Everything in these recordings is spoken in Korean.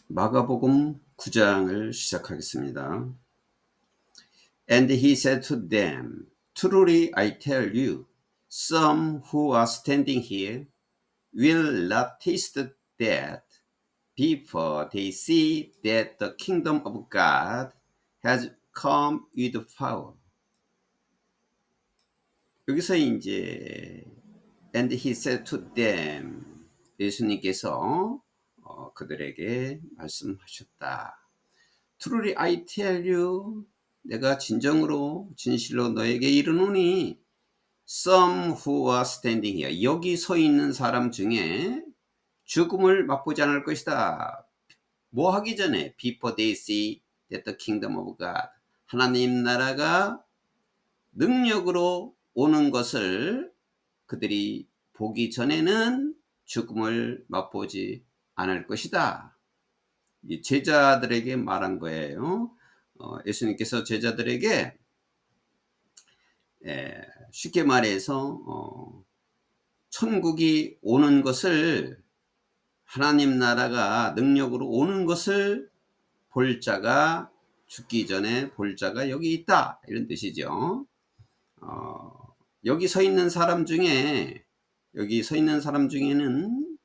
마가복음 9장을 시작하겠습니다. And he said to them, Truly I tell you, some who are standing here will not taste death before they see that the kingdom of God has come with power. 여기서 이제 And he said to them, 예수님께서 그들에게 말씀하셨다. Truly I tell you, 내가 진정으로 진실로 너에게 이르노니 some who are standing here, 여기 서 있는 사람 중에 죽음을 맛보지 않을 것이다. 뭐 하기 전에 before they see that the kingdom of God, 하나님 나라가 능력으로 오는 것을 그들이 보기 전에는 죽음을 맛보지 않을 것이다. 이 제자들에게 말한 거예요. 예수님께서 제자들에게 쉽게 말해서 천국이 오는 것을, 하나님 나라가 능력으로 오는 것을 볼 자가, 죽기 전에 볼 자가 여기 있다, 이런 뜻이죠. 여기 서 있는 사람 중에는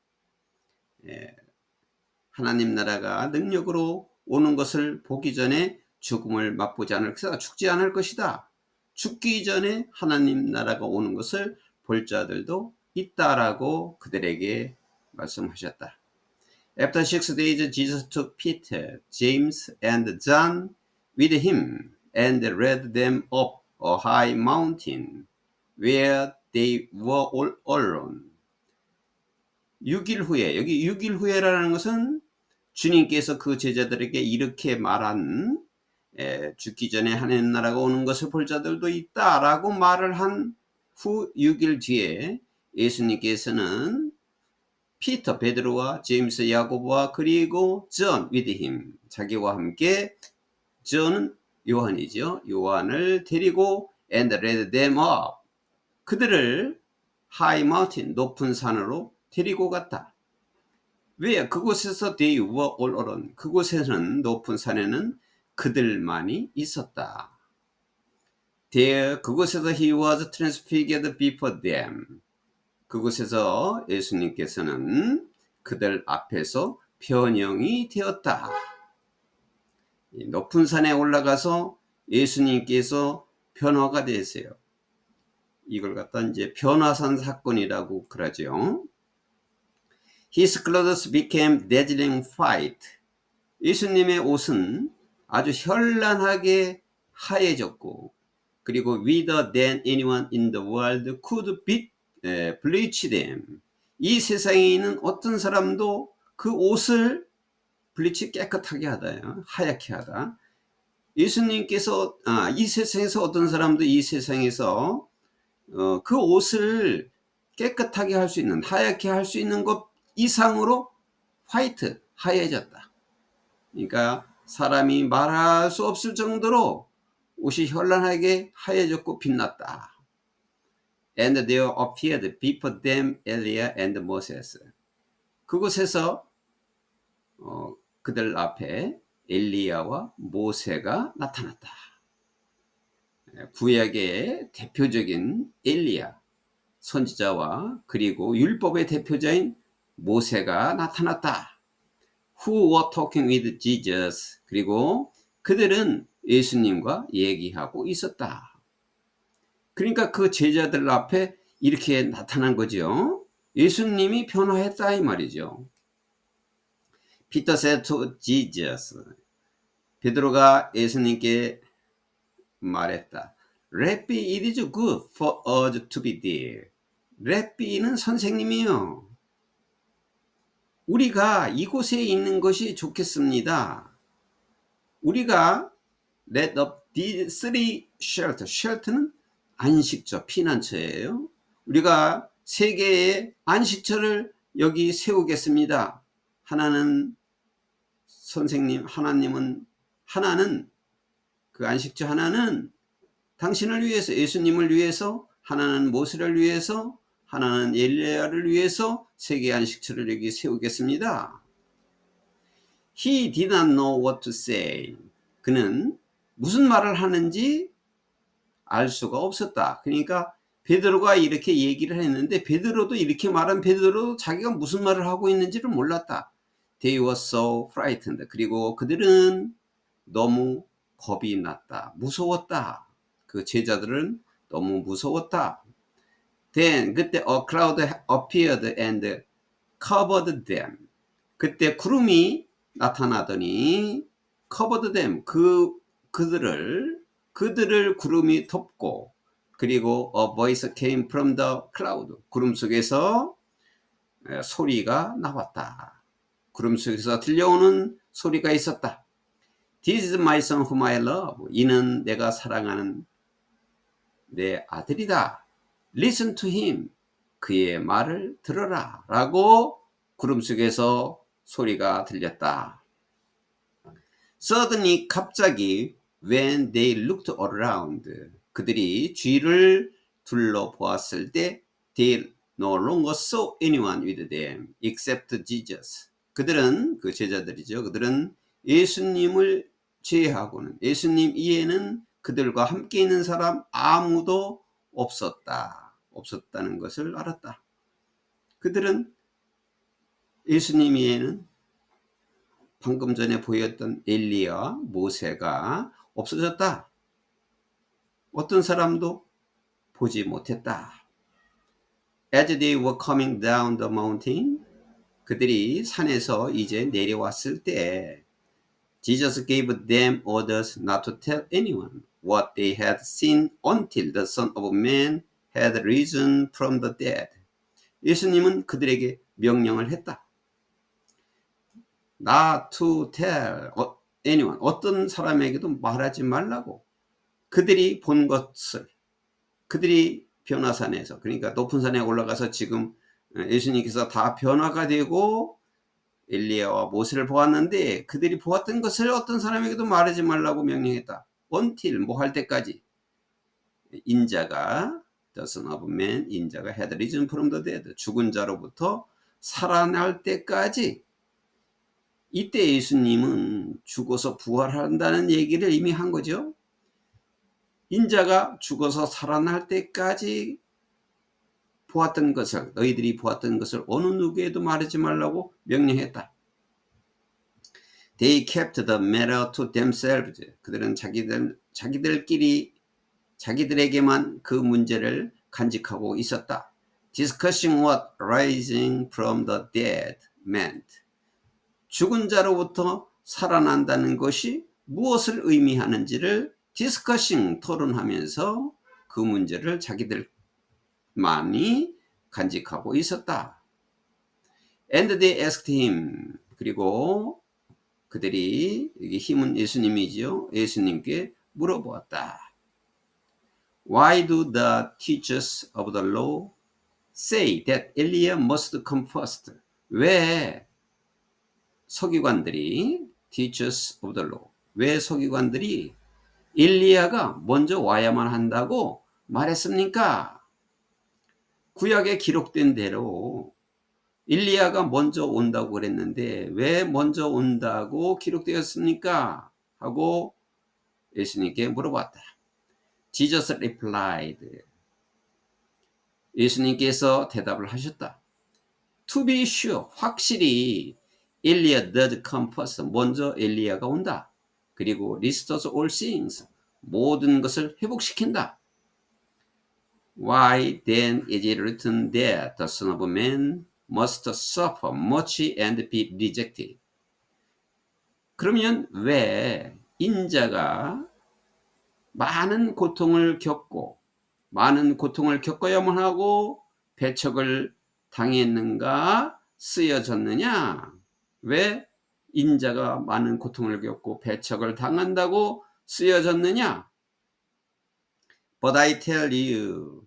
하나님 나라가 능력으로 오는 것을 보기 전에 죽음을 맛보지 않을 것이다. 죽지 않을 것이다. 죽기 전에 하나님 나라가 오는 것을 볼 자들도 있다라고 그들에게 말씀하셨다. After 6 days, Jesus took Peter, James, and John with him and led them up a high mountain where they were all alone. 6일 후에, 여기 6일 후에라는 것은 주님께서 그 제자들에게 이렇게 말한, 죽기 전에 하나님 나라가 오는 것을 볼 자들도 있다라고 말을 한 후 6일 뒤에 예수님께서는 피터, 베드로와 제임스, 야고보와 그리고 존 with him, 자기와 함께, 존은 요한이죠. 요한을 데리고 and led them up, 그들을 high mountain, 높은 산으로 데리고 갔다. 왜? 그곳에서 they were all alone, 그곳에는, 높은 산에는 그들만이 있었다. There, 그곳에서 he was transfigured before them, 그곳에서 예수님께서는 그들 앞에서 변형이 되었다. 높은 산에 올라가서 예수님께서 변화가 되세요. 이걸 갖다 이제 변화산 사건이라고 그러죠. His clothes became dazzling white. 예수님의 옷은 아주 현란하게 하얘졌고, 그리고 whiter than anyone in the world could bleach them. 이 세상에 있는 어떤 사람도 그 옷을 블리치, 깨끗하게 하다, 하얗게 하다. 예수님께서 이 세상에서 어떤 사람도 이 세상에서 그 옷을 깨끗하게 할 수 있는, 하얗게 할 수 있는 것 이상으로 화이트, 하얘졌다. 그러니까 사람이 말할 수 없을 정도로 옷이 현란하게 하얘졌고 빛났다. And there appeared before them Eliah and Moses. 그곳에서 그들 앞에 엘리야와 모세가 나타났다. 구약의 대표적인 엘리야, 선지자와 그리고 율법의 대표자인 모세가 나타났다. Who were talking with Jesus. 그리고 그들은 예수님과 얘기하고 있었다. 그러니까 그 제자들 앞에 이렇게 나타난 거죠. 예수님이 변화했다 이 말이죠. Peter said to Jesus. 베드로가 예수님께 말했다. Rabbi, it is good for us to be there. 랍비는 선생님이요. 우리가 이곳에 있는 것이 좋겠습니다. 우리가 let up these three shelter. shelter는 안식처, 피난처예요. 우리가 세 개의 안식처를 여기 세우겠습니다. 하나는 선생님, 하나는 그 안식처, 하나는 당신을 위해서, 예수님을 위해서, 하나는 모세를 위해서, 하나는 엘리야를 위해서 세 개의 안식처를 여기 세우겠습니다. He did not know what to say. 그는 무슨 말을 하는지 알 수가 없었다. 그러니까 베드로가 이렇게 얘기를 했는데 베드로도 이렇게 말한 베드로도 자기가 무슨 말을 하고 있는지를 몰랐다. They were so frightened. 그리고 그들은 너무 겁이 났다. 무서웠다. 그 제자들은 너무 무서웠다. Then 그때 a cloud appeared and covered them. 그때 구름이 나타나더니 covered them. 그들을 구름이 덮고 그리고 a voice came from the cloud. 구름 속에서 소리가 나왔다. 구름 속에서 들려오는 소리가 있었다. This is my son whom I love. 이는 내가 사랑하는 내 아들이다. Listen to him. 그의 말을 들어라. 라고 구름 속에서 소리가 들렸다. Suddenly 갑자기 when they looked around 그들이 주위를 둘러보았을 때 they no longer saw anyone with them except Jesus. 그들은 그 제자들이죠. 그들은 예수님을 제외하고는 예수님 이외에는 그들과 함께 있는 사람 아무도 없었다는 것을 알았다. 그들은 예수님 이외에는 방금 전에 보였던 엘리야와 모세가 없어졌다. 어떤 사람도 보지 못했다. As they were coming down the mountain, 그들이 산에서 이제 내려왔을 때 Jesus gave them orders not to tell anyone what they had seen until the Son of Man had risen from the dead. 예수님은 그들에게 명령을 했다. Not to tell anyone, 어떤 사람에게도 말하지 말라고. 그들이 본 것을, 그들이 변화산에서, 그러니까 높은 산에 올라가서 지금 예수님께서 다 변화가 되고 엘리야와 모세를 보았는데 그들이 보았던 것을 어떤 사람에게도 말하지 말라고 명령했다. until 뭐 할 때까지 인자가 the son of man 인자가 had risen from the dead 죽은 자로부터 살아날 때까지. 이때 예수님은 죽어서 부활한다는 얘기를 이미 한 거죠. 인자가 죽어서 살아날 때까지 보았던 것을 너희들이 보았던 것을 어느 누구에도 말하지 말라고 명령했다. They kept the matter to themselves. 그들은 자기들에게만 그 문제를 간직하고 있었다. Discussing what rising from the dead meant. 죽은 자로부터 살아난다는 것이 무엇을 의미하는지를 디스커싱 토론하면서 그 문제를 자기들만이 간직하고 있었다. And they asked him. 그리고 그들이 여기 힘은 예수님이죠. 예수님께 물어보았다. Why do the teachers of the law say that Elijah must come first? 왜 서기관들이 teachers of the law 왜 서기관들이 엘리야가 먼저 와야만 한다고 말했습니까? 구약에 기록된 대로 엘리야가 먼저 온다고 그랬는데 왜 먼저 온다고 기록되었습니까? 하고 예수님께 물어봤다. Jesus replied. 예수님께서 대답을 하셨다. To be sure, 확실히 엘리야 does come first. 먼저 엘리야가 온다. 그리고 restores all things. 모든 것을 회복시킨다. Why then is it written that the Son of Man must suffer much and be rejected? 그러면 왜 인자가 많은 고통을 겪어야만 하고 배척을 당했는가 쓰여졌느냐? 왜 인자가 많은 고통을 겪고 배척을 당한다고 쓰여졌느냐? But I tell you.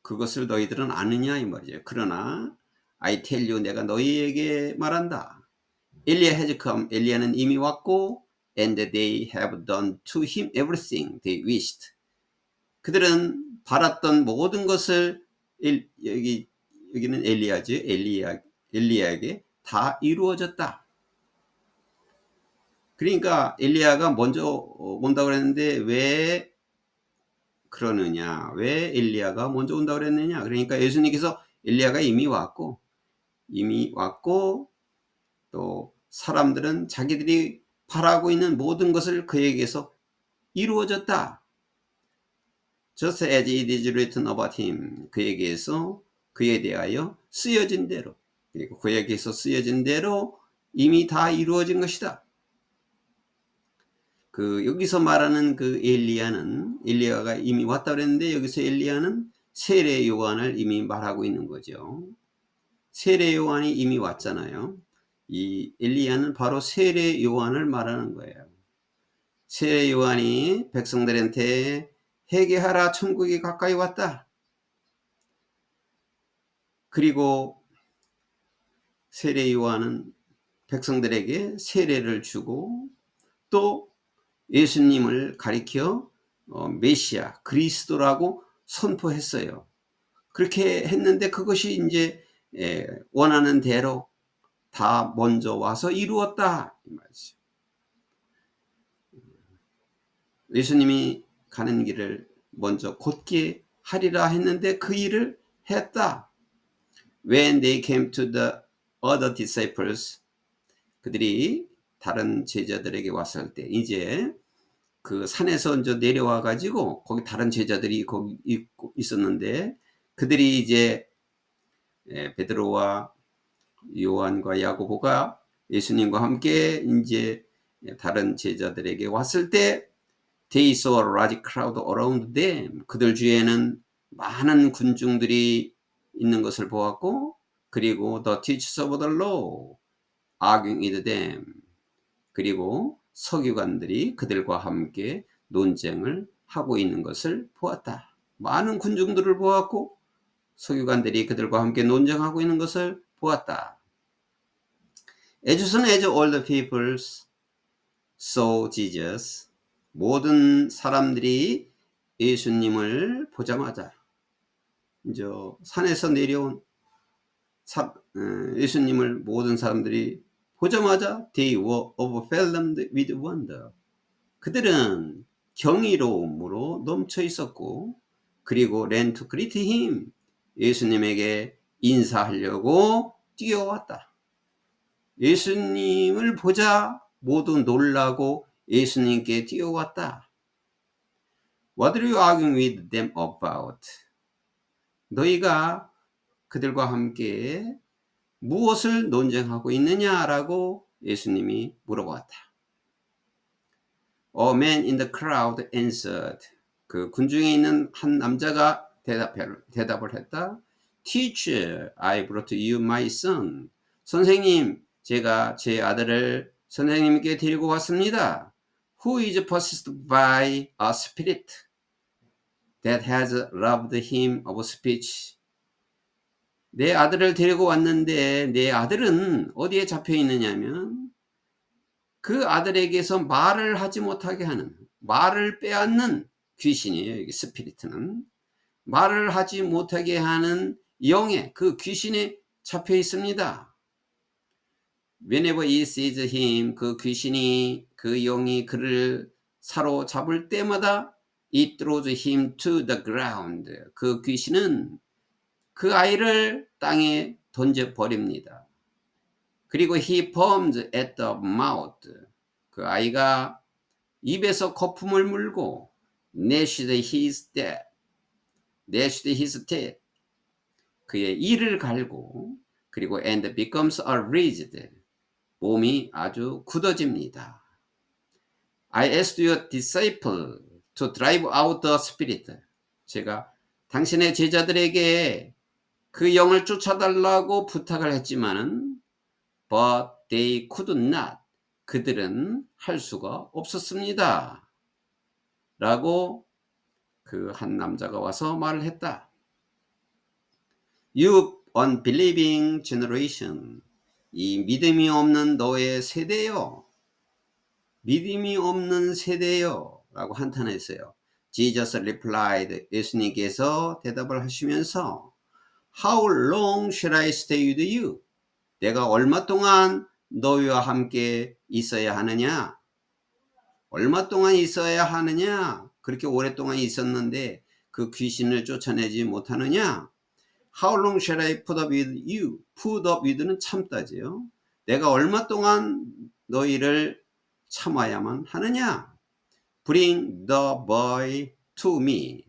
그것을 너희들은 아느냐 이 말이죠. 그러나 I tell you 내가 너희에게 말한다. 엘리야 has come. 엘리야는 이미 왔고 and they have done to him everything they wished. 그들은 바랐던 모든 것을 여기는 엘리야죠. 엘리야에게 다 이루어졌다. 그러니까 엘리야가 먼저 온다고 그랬는데 왜 그러느냐, 왜 엘리야가 먼저 온다고 그랬느냐. 그러니까 예수님께서 엘리야가 이미 왔고 또 사람들은 자기들이 바라고 있는 모든 것을 그에게서 이루어졌다. Just as it is written about him. 그에게서 그에 대하여 쓰여진 대로, 그리고 그에게서 쓰여진 대로 이미 다 이루어진 것이다. 여기서 말하는 엘리야가 이미 왔다 그랬는데, 여기서 엘리야는 세례 요한을 이미 말하고 있는 거죠. 세례 요한이 이미 왔잖아요. 이 엘리야는 바로 세례 요한을 말하는 거예요. 세례 요한이 백성들한테 회개하라, 천국이 가까이 왔다. 그리고 세례 요한은 백성들에게 세례를 주고 또 예수님을 가리켜 메시아, 그리스도라고 선포했어요. 그렇게 했는데 그것이 이제 원하는 대로 다 먼저 와서 이루었다 이 말이죠. 예수님이 가는 길을 먼저 곧게 하리라 했는데 그 일을 했다. When they came to the other disciples, 그들이 다른 제자들에게 왔을 때, 이제 그 산에서 이제 내려와 가지고 거기 다른 제자들이 거기 있었는데, 그들이 이제 베드로와 요한과 야고보가 예수님과 함께 이제 다른 제자들에게 왔을 때, they saw a large crowd around them. 그들 주위에는 많은 군중들이 있는 것을 보았고, 그리고 the teachers of the law arguing with them. 그리고 서기관들이 그들과 함께 논쟁을 하고 있는 것을 보았다. 많은 군중들을 보았고 서기관들이 그들과 함께 논쟁하고 있는 것을 보았다. As soon as all the people saw Jesus, 모든 사람들이 예수님을 보자마자, 이제 산에서 내려온 예수님을 모든 사람들이 보자마자 they were overwhelmed with wonder. 그들은 경이로움으로 넘쳐 있었고, 그리고 ran to greet him. 예수님에게 인사하려고 뛰어왔다. 예수님을 보자 모두 놀라고 예수님께 뛰어왔다. What are you arguing with them about? 너희가 그들과 함께 무엇을 논쟁하고 있느냐라고 예수님이 물어보았다. A man in the crowd answered. 그 군중에 있는 한 남자가 대답을 했다. Teacher, I brought you my son. 선생님, 제가 제 아들을 선생님께 데리고 왔습니다. Who is possessed by a spirit that has robbed him of speech. 내 아들을 데리고 왔는데 내 아들은 어디에 잡혀 있느냐면 그 아들에게서 말을 하지 못하게 하는, 말을 빼앗는 귀신이에요. 여기 스피리트는 말을 하지 못하게 하는 영에, 그 귀신에 잡혀 있습니다. Whenever he sees him, 그 귀신이, 그 영이 그를 사로잡을 때마다 it throws him to the ground. 그 귀신은 그 아이를 땅에 던져버립니다. 그리고 he foams at the mouth. 그 아이가 입에서 거품을 물고 gnashed his teeth. 그의 이를 갈고, 그리고 and becomes raised. 몸이 아주 굳어집니다. I asked your disciple to drive out the spirit. 제가 당신의 제자들에게 그 영을 쫓아달라고 부탁을 했지만은 but they could not. 그들은 할 수가 없었습니다. 라고 그 한 남자가 와서 말을 했다. You unbelieving generation. 이 믿음이 없는 너의 세대요. 믿음이 없는 세대요. 라고 한탄했어요. Jesus replied. 예수님께서 대답을 하시면서 How long shall I stay with you? 내가 얼마 동안 너희와 함께 있어야 하느냐? 얼마 동안 있어야 하느냐? 그렇게 오랫동안 있었는데 그 귀신을 쫓아내지 못하느냐? How long shall I put up with you? put up with는 참다지요. 내가 얼마 동안 너희를 참아야만 하느냐? Bring the boy to me.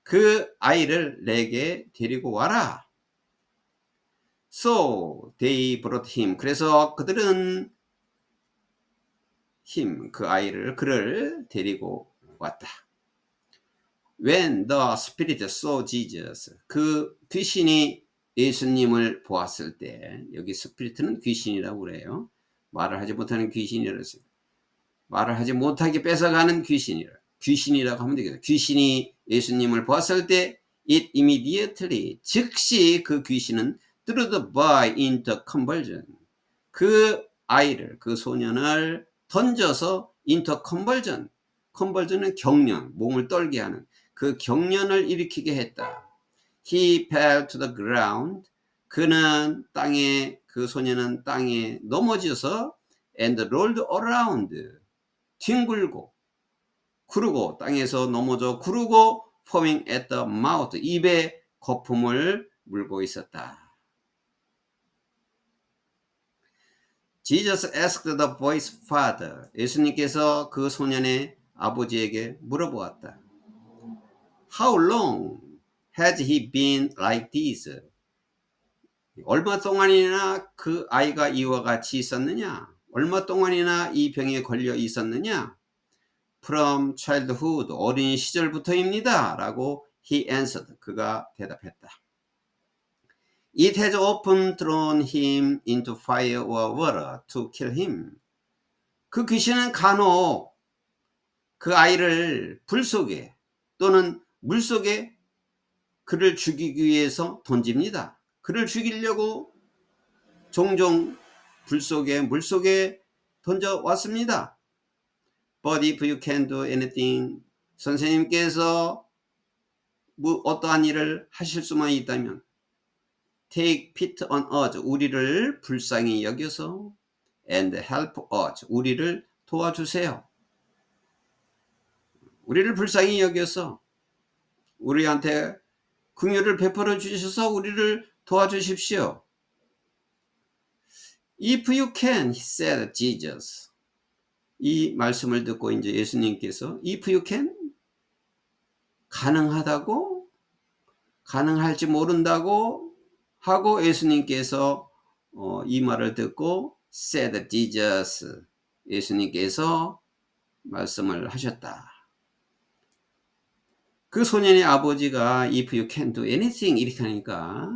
그 아이를 내게 데리고 와라. So they brought him. 그래서 그들은 그를 데리고 왔다. When the spirit saw Jesus. 그 귀신이 예수님을 보았을 때, 여기 스피릿은 귀신이라고 그래요. 말을 하지 못하는 귀신이라고 했어요. 말을 하지 못하게 뺏어가는 귀신이라고 하면 되겠다. 귀신이 예수님을 보았을 때 it immediately, 즉시 그 귀신은 threw the boy into convulsion. 그 아이를, 그 소년을 던져서 into convulsion. convulsion은 경련, 몸을 떨게 하는 그 경련을 일으키게 했다. He fell to the ground. 그는 땅에, 그 소년은 땅에 넘어져서 and rolled around. 뒹굴고 구르고, 땅에서 넘어져 구르고 foaming at the mouth. 입에 거품을 물고 있었다. Jesus asked the boy's father. 예수님께서 그 소년의 아버지에게 물어보았다. How long has he been like this? 얼마 동안이나 그 아이가 이와 같이 있었느냐? 얼마 동안이나 이 병에 걸려 있었느냐? From childhood, 어린 시절부터입니다. 라고 he answered. 그가 대답했다. It has often thrown him into fire or water to kill him. 그 귀신은 간혹 그 아이를 불 속에 또는 물 속에 그를 죽이기 위해서 던집니다. 그를 죽이려고 종종 불 속에, 물 속에 던져왔습니다. But if you can do anything, 선생님께서 어떠한 일을 하실 수만 있다면 take pity on us, 우리를 불쌍히 여겨서 and help us, 우리를 도와주세요. 우리를 불쌍히 여겨서 우리한테 긍휼을 베풀어 주셔서 우리를 도와주십시오. If you can, said Jesus. 이 말씀을 듣고 이제 예수님께서 if you can, 가능하다고, 가능할지 모른다고 하고 예수님께서 이 말을 듣고 said Jesus, 예수님께서 말씀을 하셨다. 그 소년의 아버지가 if you can do anything 이렇게 하니까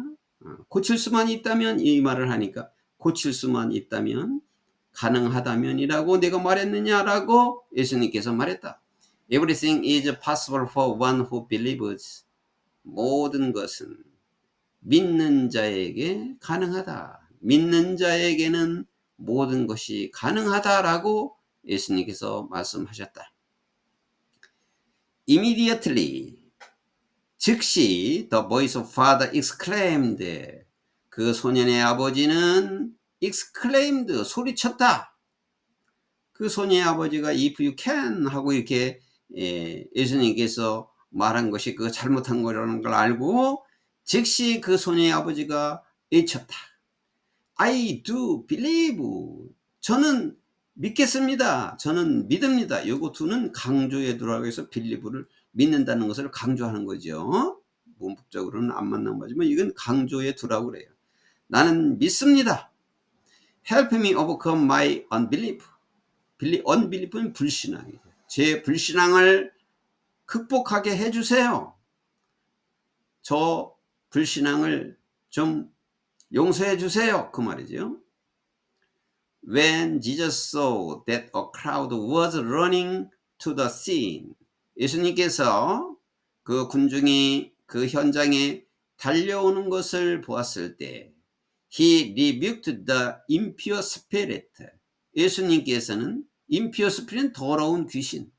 고칠 수만 있다면, 이 말을 하니까 고칠 수만 있다면, 가능하다면이라고 내가 말했느냐라고 예수님께서 말했다. Everything is possible for one who believes. 모든 것은 믿는 자에게 가능하다. 믿는 자에게는 모든 것이 가능하다라고 예수님께서 말씀하셨다. Immediately, 즉시 the voice of father exclaimed. 그 소년의 아버지는 exclaimed, 소리쳤다. 그 소년의 아버지가 if you can 하고 이렇게 예수님께서 말한 것이 그 잘못한 거라는 걸 알고 즉시 그 소년의 아버지가 외쳤다. I do believe. 저는 믿겠습니다. 저는 믿습니다. 요거 두는 강조에 들어가고 해서 believe를 믿는다는 것을 강조하는 거죠. 문법적으로는 안 맞는 거지만 이건 강조에 두라고 그래요. 나는 믿습니다. Help me overcome my unbelief. unbelief는 불신앙이죠. 제 불신앙을 극복하게 해주세요. 저 불신앙을 좀 용서해 주세요. 그 말이죠. When Jesus saw that a crowd was running to the scene. 예수님께서 그 군중이 그 현장에 달려오는 것을 보았을 때 He rebuked the impure spirit. 예수님께서는 impure spirit은 더러운 귀신.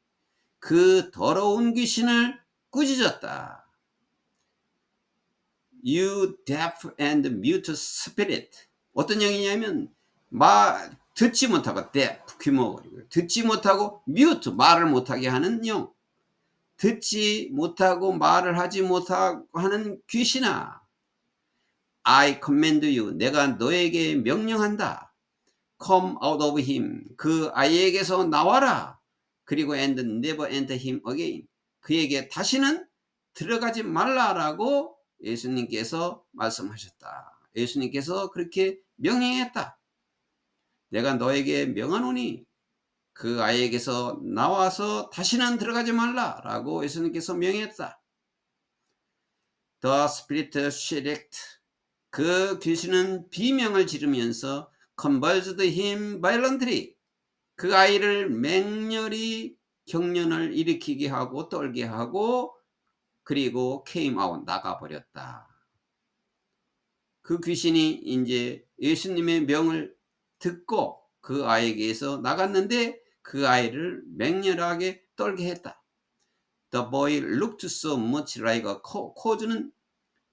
그 더러운 귀신을 꾸짖었다. You deaf and mute spirit. 어떤 영이냐면 듣지 못하고 deaf, 귀머거리고, 듣지 못하고 mute, 말을 못하게 하는 영, 듣지 못하고 말을 하지 못하고 하는 귀신아, I command you, 내가 너에게 명령한다. Come out of him, 그 아이에게서 나와라. 그리고 and never enter him again, 그에게 다시는 들어가지 말라라고 예수님께서 말씀하셨다. 예수님께서 그렇게 명령했다. 내가 너에게 명하노니 그 아이에게서 나와서 다시는 들어가지 말라라고 예수님께서 명했다. The spirit shrieked, 그 귀신은 비명을 지르면서 convulsed him violently, 그 아이를 맹렬히 경련을 일으키게 하고 떨게 하고, 그리고 came out, 나가버렸다. 그 귀신이 이제 예수님의 명을 듣고 그 아이에게서 나갔는데 그 아이를 맹렬하게 떨게 했다. The boy looked so much like a corpse는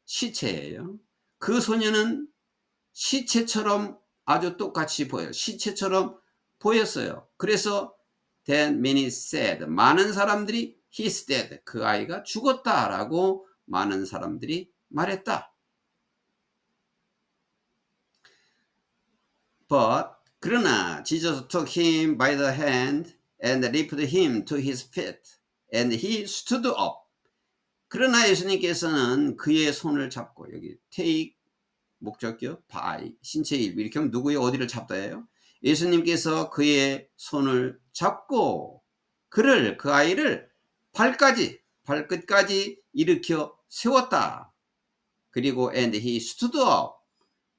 시체예요. 그 소녀는 시체처럼 아주 똑같이 보여요. 시체처럼 보였어요. 그래서 then many said, 많은 사람들이 he's dead, 그 아이가 죽었다라고 많은 사람들이 말했다. But 그러나 Jesus took him by the hand and lifted him to his feet and he stood up. 그러나 예수님께서는 그의 손을 잡고, 여기 take 목적격 by 신체 일부 이렇게 하면 누구의 어디를 잡다예요? 예수님께서 그의 손을 잡고 그 아이를 발끝까지 일으켜 세웠다. 그리고 and he stood up,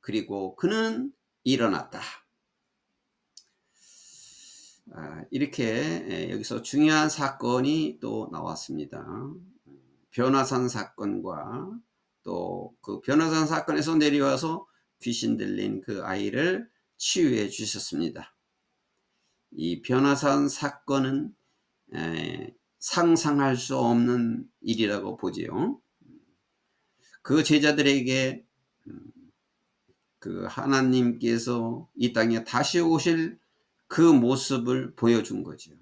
그리고 그는 일어났다. 이렇게 여기서 중요한 사건이 또 나왔습니다. 변화산 사건과 또 그 변화산 사건에서 내려와서 귀신 들린 그 아이를 치유해 주셨습니다. 이 변화산 사건은 상상할 수 없는 일이라고 보지요. 그 제자들에게 그 하나님께서 이 땅에 다시 오실 그 모습을 보여준 거죠.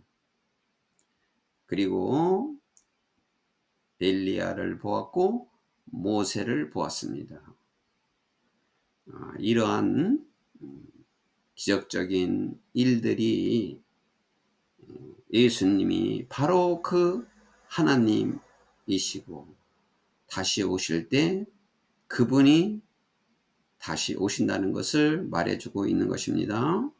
그리고 엘리야를 보았고 모세를 보았습니다. 이러한 기적적인 일들이 예수님이 바로 그 하나님이시고 다시 오실 때 그분이 다시 오신다는 것을 말해주고 있는 것입니다.